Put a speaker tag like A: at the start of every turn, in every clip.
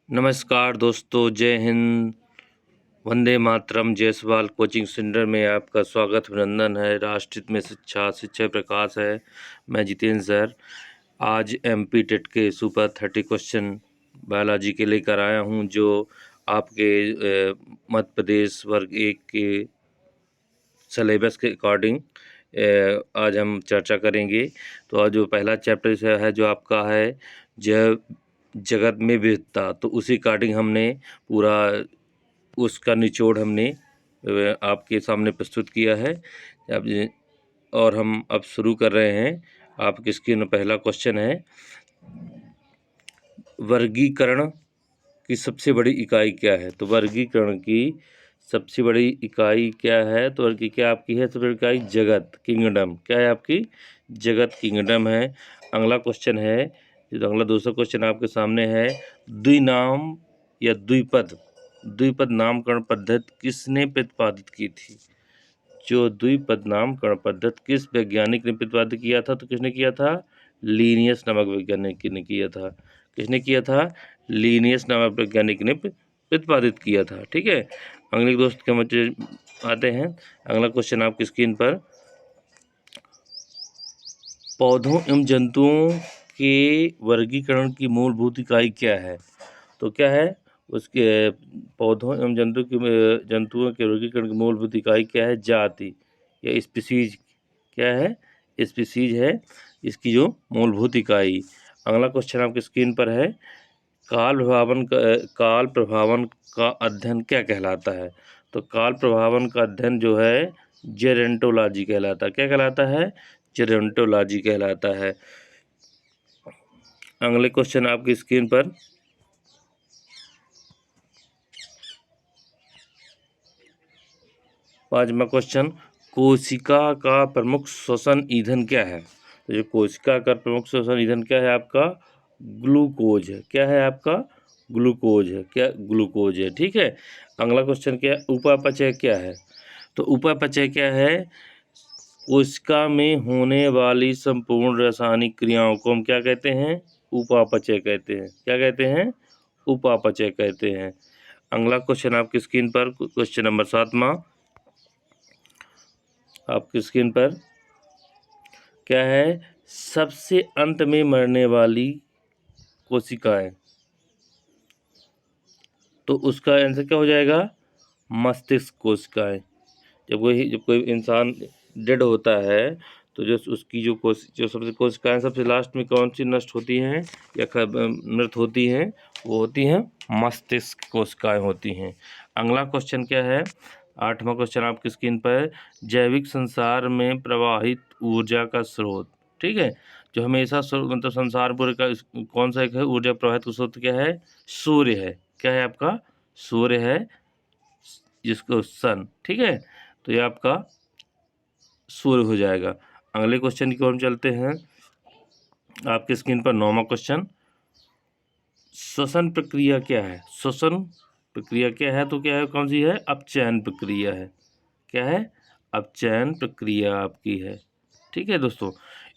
A: नमस्कार दोस्तों, जय हिंद, वंदे मातरम। जायसवाल कोचिंग सेंटर में आपका स्वागत अभिनंदन है। राष्ट्रहित में शिक्षा शिक्षा प्रकाश है। मैं जितेंद्र सर आज एमपी टेट के सुपर 30 क्वेश्चन बायोलॉजी के लेकर आया हूं, जो आपके मध्य प्रदेश वर्ग 1 के सिलेबस के अकॉर्डिंग आज हम चर्चा करेंगे। तो आज जो पहला चैप्टर है जो आपका है जैव जगत में विविधता, तो उसी अकॉर्डिंग हमने पूरा उसका निचोड़ हमने आपके सामने प्रस्तुत किया है। अब और हम अब शुरू कर रहे हैं। आपकी स्क्रीन में पहला क्वेश्चन है, वर्गीकरण की सबसे बड़ी इकाई क्या है? तो वर्गीकरण की सबसे बड़ी इकाई क्या है? तो वर्गी क्या आपकी है? सबसे बड़ी इकाई जगत, किंगडम। क्या है आपकी? जगत, किंगडम है। अगला क्वेश्चन है, जो अगला दूसरा क्वेश्चन आपके सामने है, द्विनाम या द्विपद नामकरण पद्धति किसने प्रतिपादित की थी? जो द्विपद नामकरण पद्धति किस वैज्ञानिक ने प्रतिपादित किया था? तो किसने किया था? लीनियस नामक वैज्ञानिक ने किया था। किसने किया था? लीनियस नामक वैज्ञानिक ने प्रतिपादित किया था। ठीक है, अगले दोस्त के बच्चे आते हैं। अगला क्वेश्चन आपकी स्क्रीन पर, पौधों एवं जंतुओं के वर्गीकरण की मूलभूत इकाई क्या है? तो क्या है उसके? पौधों एवं जंतुओं के वर्गीकरण की मूलभूत इकाई क्या है? जाति या स्पीसीज। क्या है? स्पीसीज है इसकी जो मूलभूत इकाई। अगला क्वेश्चन आपकी स्क्रीन पर है, काल प्रभावन का अध्ययन क्या कहलाता है? तो काल प्रभावन का अध्ययन जो है जेरेंटोलॉजी कहलाता है। क्या कहलाता है? जेरेंटोलॉजी कहलाता है। अगले क्वेश्चन आपकी स्क्रीन पर, पांचवा क्वेश्चन, कोशिका का प्रमुख श्वसन ईंधन क्या है? तो जो कोशिका का प्रमुख श्वसन ईंधन क्या है आपका? ग्लूकोज है। क्या है आपका? ग्लूकोज है। क्या? ग्लूकोज है। ठीक है, अगला क्वेश्चन क्या है, उपापचय क्या है? तो उपापचय क्या है? कोशिका में होने वाली संपूर्ण रासायनिक क्रियाओं को हम क्या कहते हैं? उपापचय कहते हैं। क्या कहते हैं? उपापचय कहते हैं। अगला क्वेश्चन आपकी स्क्रीन पर, क्वेश्चन नंबर 7वां आपकी स्क्रीन पर क्या है? सबसे अंत में मरने वाली कोशिकाएं। तो उसका आंसर क्या हो जाएगा? मस्तिष्क कोशिकाएं। जब कोई इंसान डेड होता है तो जो उसकी जो सबसे कोशिकाएं सबसे लास्ट में कौन सी नष्ट होती हैं या मृत होती हैं? वो होती हैं मस्तिष्क कोशिकाएं होती हैं। अगला क्वेश्चन क्या है? 8वां क्वेश्चन आपकी स्क्रीन पर, जैविक संसार में प्रवाहित ऊर्जा का स्रोत। ठीक है, जो हमेशा मतलब संसार पूरे का कौन सा एक है ऊर्जा प्रवाहित का स्रोत? क्या है? सूर्य है। क्या है आपका? सूर्य है, जिसको सन। ठीक है, तो ये आपका सूर्य हो जाएगा। अगले क्वेश्चन की ओर हम चलते हैं। आपके स्क्रीन पर 9वां क्वेश्चन, श्वसन प्रक्रिया क्या है? श्वसन प्रक्रिया क्या है? तो क्या है, कौन सी है? अपचयन प्रक्रिया है। क्या है? अपचयन प्रक्रिया आपकी है। ठीक है दोस्तों,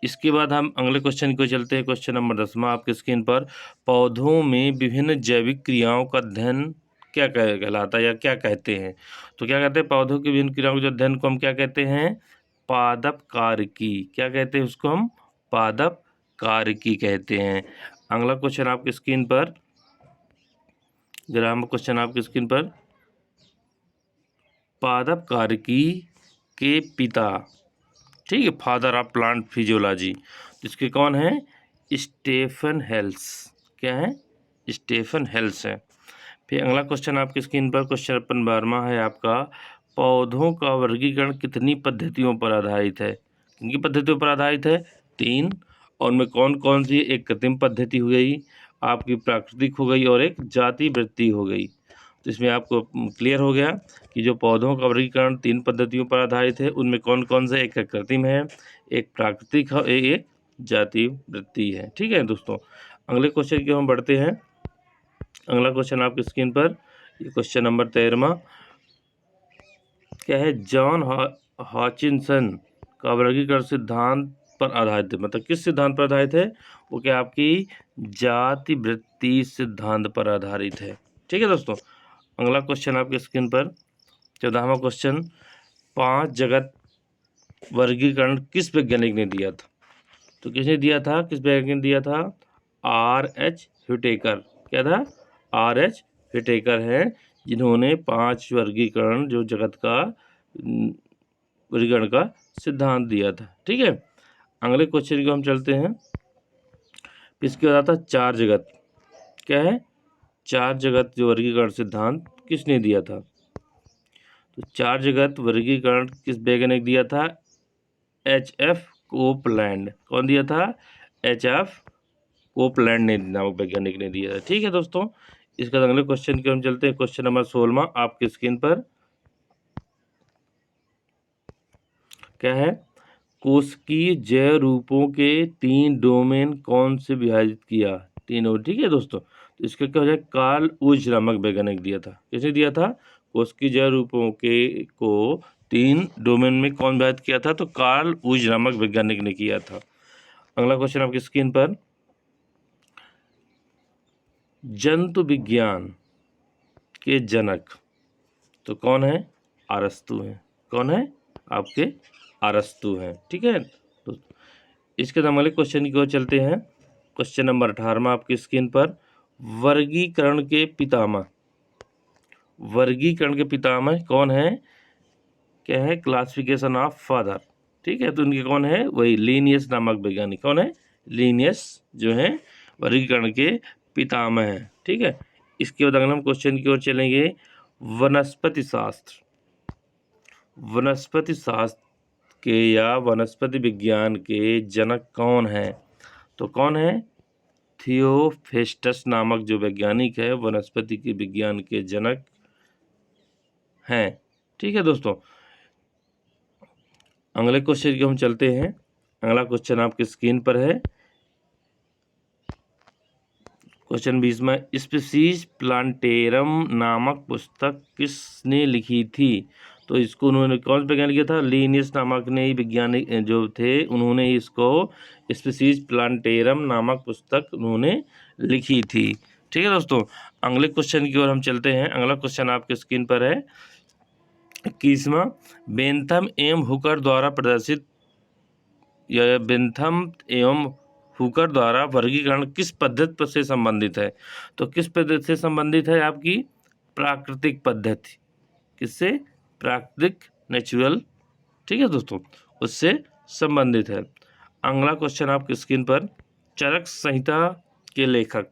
A: इसके बाद हम अगले क्वेश्चन को चलते हैं। क्वेश्चन नंबर 10वां आपके स्क्रीन पर, पौधों में विभिन्न जैविक क्रियाओं का अध्ययन क्या कहलाता है या क्या कहते हैं? तो क्या कहते हैं? पौधों की विभिन्न क्रियाओं के अध्ययन को हम क्या कहते हैं? पादप कार्यकी। क्या कहते हैं उसको? हम पादप कार्यकी कहते हैं। अगला क्वेश्चन आपकी स्क्रीन पर, ग्रामर क्वेश्चन आपकी स्क्रीन पर, पादप कार्यकी के पिता, ठीक है, फादर ऑफ प्लांट फिजियोलॉजी, जिसके कौन है? स्टेफन हेल्स। क्या है? स्टेफन हेल्स है। फिर अगला क्वेश्चन आपकी स्क्रीन पर, क्वेश्चन नंबर 12वां है आपका, पौधों का वर्गीकरण कितनी पद्धतियों पर आधारित है? कितनी पद्धतियों पर आधारित है? 3। और उनमें कौन कौन सी? एक कृत्रिम पद्धति हो गई, आपकी प्राकृतिक हो गई, और एक जाति वृत्ति हो गई। तो इसमें आपको क्लियर हो गया कि जो पौधों का वर्गीकरण 3 पद्धतियों पर आधारित है, उनमें कौन कौन से? एक कृत्रिम है, एक प्राकृतिक है, एक जाति वृत्ति है। ठीक है दोस्तों, अगले क्वेश्चन की हम बढ़ते हैं। अगला क्वेश्चन आपकी स्क्रीन पर, ये क्वेश्चन नंबर 13वां क्या है? जॉन हॉचिंसन का वर्गीकरण सिद्धांत पर आधारित है, मतलब किस सिद्धांत पर आधारित है, वो क्या आपकी जाति वृत्ति सिद्धांत पर आधारित है। ठीक है दोस्तों, अगला क्वेश्चन आपके स्क्रीन पर 14वां क्वेश्चन, 5 जगत वर्गीकरण किस वैज्ञानिक ने दिया था? तो किसने दिया था, किस वैज्ञानिक ने दिया था? R.H. हुटेकर। क्या था? R.H. हुटेकर है जिन्होंने 5 वर्गीकरण जो जगत का वर्गीकरण का सिद्धांत दिया था। ठीक है, अगले क्वेश्चन को हम चलते हैं। इसके बाद आता 4 जगत। क्या है? 4 जगत जो वर्गीकरण सिद्धांत किसने दिया था? तो 4 जगत वर्गीकरण किस वैज्ञानिक दिया था? H.F. कोपलैंड। कौन दिया था? H.F. कोपलैंड ने नामक वैज्ञानिक ने दिया था। ठीक है दोस्तों, इसके बाद अगले क्वेश्चन की हम चलते हैं। क्वेश्चन नंबर 16 आपकी स्क्रीन पर क्या है? कोशिकीय जैव रूपों के 3 डोमेन कौन से विभाजित किया? 3। ठीक है दोस्तों, तो इसका क्या हो जाए? कार्ल उज नामक वैज्ञानिक दिया था। किसने दिया था? कोशिकीय जैव रूपों के को 3 डोमेन में कौन विभाजित किया था? तो कार्ल उज नामक वैज्ञानिक ने किया था। अगला क्वेश्चन आपकी स्क्रीन पर, जंतु विज्ञान के जनक तो कौन है? अरस्तु हैं। कौन है? आपके अरस्तु हैं। ठीक है, तो इसके बाद अगले क्वेश्चन की ओर चलते हैं। क्वेश्चन नंबर 18 आपकी स्क्रीन पर, वर्गीकरण के पितामह। वर्गीकरण के पितामह कौन है? क्या है? Classification of father. ठीक है, तो इनके कौन है? वही लीनियस नामक वैज्ञानिक। कौन है? लीनियस जो है वर्गीकरण के पितामह है। ठीक है, इसके बाद अगर हम क्वेश्चन की ओर चलेंगे, वनस्पति शास्त्र। वनस्पति शास्त्र के या वनस्पति विज्ञान के जनक कौन है? तो कौन है? थियोफेस्टस नामक जो वैज्ञानिक है वनस्पति के विज्ञान के जनक हैं। ठीक है दोस्तों, अगले क्वेश्चन की हम चलते हैं। अगला क्वेश्चन आपकी स्क्रीन पर है। क्वेश्चन 20 में, स्पीसीज प्लांटेरम नामक पुस्तक किसने लिखी थी? तो इसको उन्होंने कौन सा वैज्ञानिक लिखा था? लीनियस नामक ने ही वैज्ञानिक जो थे उन्होंने ही इसको स्पीसीज प्लांटेरम नामक पुस्तक उन्होंने लिखी थी। ठीक है दोस्तों, अगले क्वेश्चन की ओर हम चलते हैं। अगला क्वेश्चन आपके स्क्रीन पर है। 21वां, बेंथम एवं हुकर द्वारा प्रदर्शित या बेंथम एवं हुकर द्वारा वर्गीकरण किस पद्धति से संबंधित है? तो किस पद्धति से संबंधित है? आपकी प्राकृतिक पद्धति। किससे? प्राकृतिक, नेचुरल। ठीक है दोस्तों, उससे संबंधित है। अगला क्वेश्चन आपकी स्क्रीन पर, चरक संहिता के लेखक।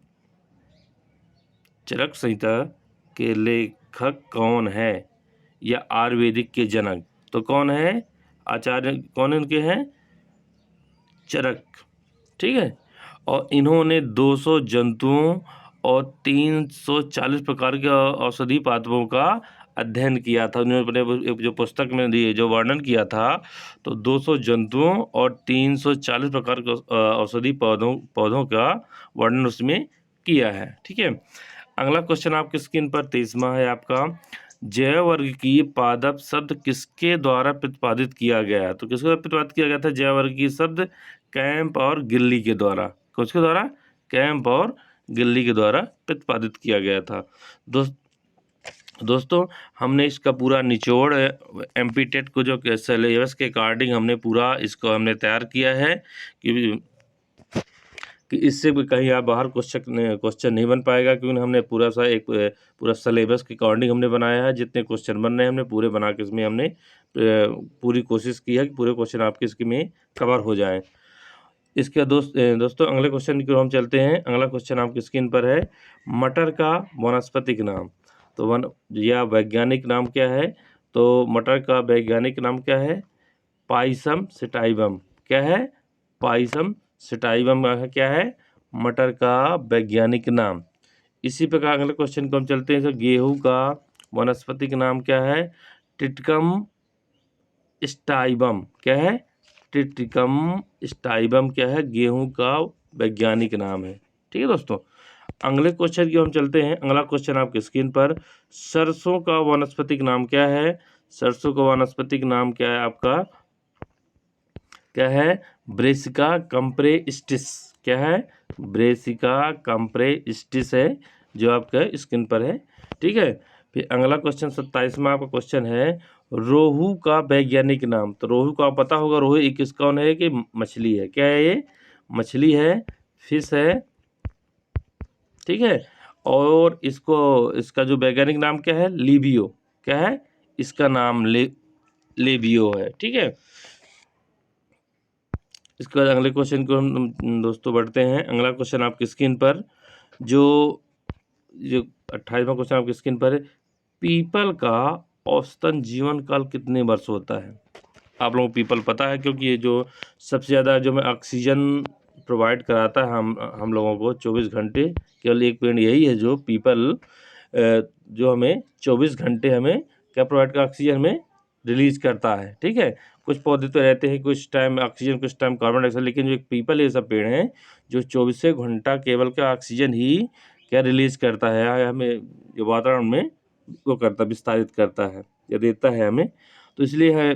A: चरक संहिता के लेखक कौन है? या आयुर्वेदिक के जनक तो कौन है? आचार्य कौन इनके हैं? चरक। ठीक है, और इन्होंने 200 जंतुओं और 340 प्रकार के औषधि पादपों का अध्ययन किया था। उन्होंने अपने जो पुस्तक में दिए जो वर्णन किया था, तो 200 जंतुओं और 340 प्रकार के औषधि पौधों का वर्णन उसमें किया है। ठीक है, अगला क्वेश्चन आपकी स्क्रीन पर 23वां है आपका, जैव वर्ग की पादप शब्द किसके द्वारा प्रतिपादित किया गया? तो किसके द्वारा प्रतिपादित किया गया था जैव वर्ग की शब्द? कैंप और गिल्ली के द्वारा। किसके द्वारा? कैंप और गिल्ली के द्वारा प्रतिपादित किया गया था। दोस्तों, हमने इसका पूरा निचोड़ एमपी टेट को जो सिलेबस के अकॉर्डिंग हमने पूरा इसको हमने तैयार किया है कि इससे भी कहीं आप बाहर क्वेश्चन नहीं बन पाएगा, क्योंकि हमने पूरा पूरा सिलेबस के अकॉर्डिंग हमने बनाया है। जितने क्वेश्चन बन रहे हैं हमने पूरे बना के इसमें हमने पूरी कोशिश की है कि पूरे क्वेश्चन आपके इसके में कवर हो जाएं। इसके दोस्तों अगले क्वेश्चन की ओर हम चलते हैं। अगला क्वेश्चन आपकी स्क्रीन पर है, मटर का वानस्पतिक नाम। तो या वैज्ञानिक नाम क्या है? तो मटर का वैज्ञानिक नाम क्या है? Pisum sativum. क्या है? पाइसम सटाइवम क्या है? मटर का वैज्ञानिक नाम। इसी प्रकार अगले क्वेश्चन को हम चलते हैं। तो गेहूं का वनस्पतिक नाम क्या है? टिटकम स्टाइबम। क्या है? टिटकम स्टाइबम क्या है? गेहूं का वैज्ञानिक नाम है। ठीक है दोस्तों, अगले क्वेश्चन की हम चलते हैं। अगला क्वेश्चन आपकी स्क्रीन पर, सरसों का वानस्पतिक नाम क्या है? सरसों का वानस्पतिक नाम क्या है आपका? क्या है? ब्रेसिका कंप्रेस्टिस। क्या है? ब्रेसिका कंप्रेस्टिस है जो आपका स्क्रीन पर है। ठीक है, फिर अगला क्वेश्चन 27वां आपका क्वेश्चन है, रोहू का वैज्ञानिक नाम। तो रोहू को आप पता होगा, रोहू एक किस कौन है कि मछली है। क्या है ये? मछली है, फिश है। ठीक है, और इसका जो वैज्ञानिक नाम क्या है? लिबियो। क्या है? इसका नाम लेबियो है। ठीक है, इसके बाद अगले क्वेश्चन को हम दोस्तों बढ़ते हैं। अगला क्वेश्चन आपकी स्क्रीन पर जो जो 28वां क्वेश्चन आपकी स्क्रीन पर है, पीपल का औसतन जीवन काल कितने वर्ष होता है? आप लोगों को पीपल पता है, क्योंकि ये जो सबसे ज़्यादा जो में ऑक्सीजन प्रोवाइड कराता है हम लोगों को 24 घंटे, केवल एक पेड़ यही है जो पीपल जो हमें 24 घंटे हमें क्या प्रोवाइड कर, ऑक्सीजन में रिलीज करता है। ठीक है, कुछ पौधे तो रहते हैं कुछ टाइम ऑक्सीजन कुछ टाइम कार्बन डाइऑक्साइड, लेकिन जो एक पीपल ऐसा पेड़ है जो 24 घंटा केवल क्या ऑक्सीजन ही क्या रिलीज करता है हमें, जो वातावरण में वो करता विस्तारित करता है या देता है हमें। तो इसलिए है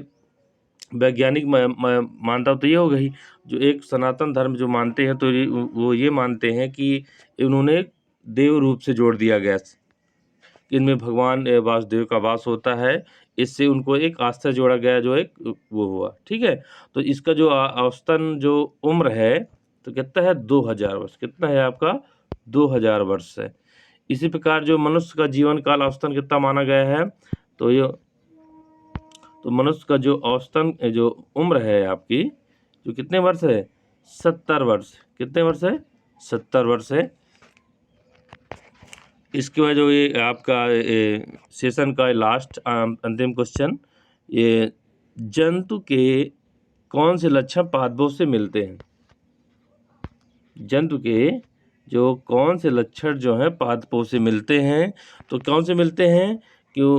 A: वैज्ञानिक मानता तो ये हो गई। जो एक सनातन धर्म जो मानते हैं तो वो ये मानते हैं कि इन्होंने देव रूप से जोड़ दिया गया, इनमें भगवान वासुदेव का वास होता है, इससे उनको एक आस्था जोड़ा गया जो एक वो हुआ। ठीक है, तो इसका जो औसतन जो उम्र है तो कितना है? 2000 वर्ष। कितना है आपका? 2000 वर्ष है। इसी प्रकार जो मनुष्य का जीवन काल औसतन कितना माना गया है? तो मनुष्य का जो औसतन जो उम्र है आपकी, जो कितने वर्ष है? 70 वर्ष। कितने वर्ष है? 70 वर्ष है। इसके बाद जो ये आपका सेशन का लास्ट अंतिम क्वेश्चन, ये जंतु के कौन से लक्षण पादपों से मिलते हैं? जंतु के जो कौन से लक्षण जो हैं पादपों से मिलते हैं? तो कौन से मिलते हैं? क्यों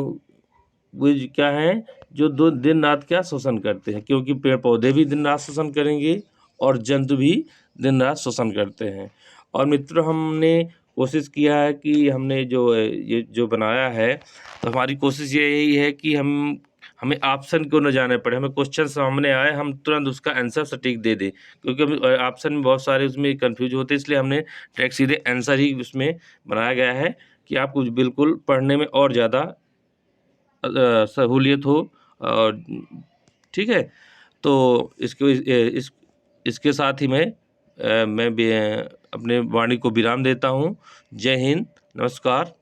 A: वो क्या है? जो दो दिन रात क्या शोषण करते हैं, क्योंकि पेड़ पौधे भी दिन रात शोषण करेंगे और जंतु भी दिन रात शोषण करते हैं। और मित्रों, हमने कोशिश किया है कि हमने जो ये जो बनाया है, तो हमारी कोशिश ये यही है कि हमें ऑप्शन क्यों न जाने पड़े, हमें क्वेश्चन सामने आए हम तुरंत उसका आंसर सटीक दे दें, क्योंकि ऑप्शन में बहुत सारे उसमें कंफ्यूज होते हैं। इसलिए हमने डायरेक्ट सीधे आंसर ही उसमें बनाया गया है कि आपको बिल्कुल पढ़ने में और ज़्यादा सहूलियत हो। और ठीक है, तो इसके साथ ही मैं भी अपने वाणी को विराम देता हूँ। जय हिंद, नमस्कार।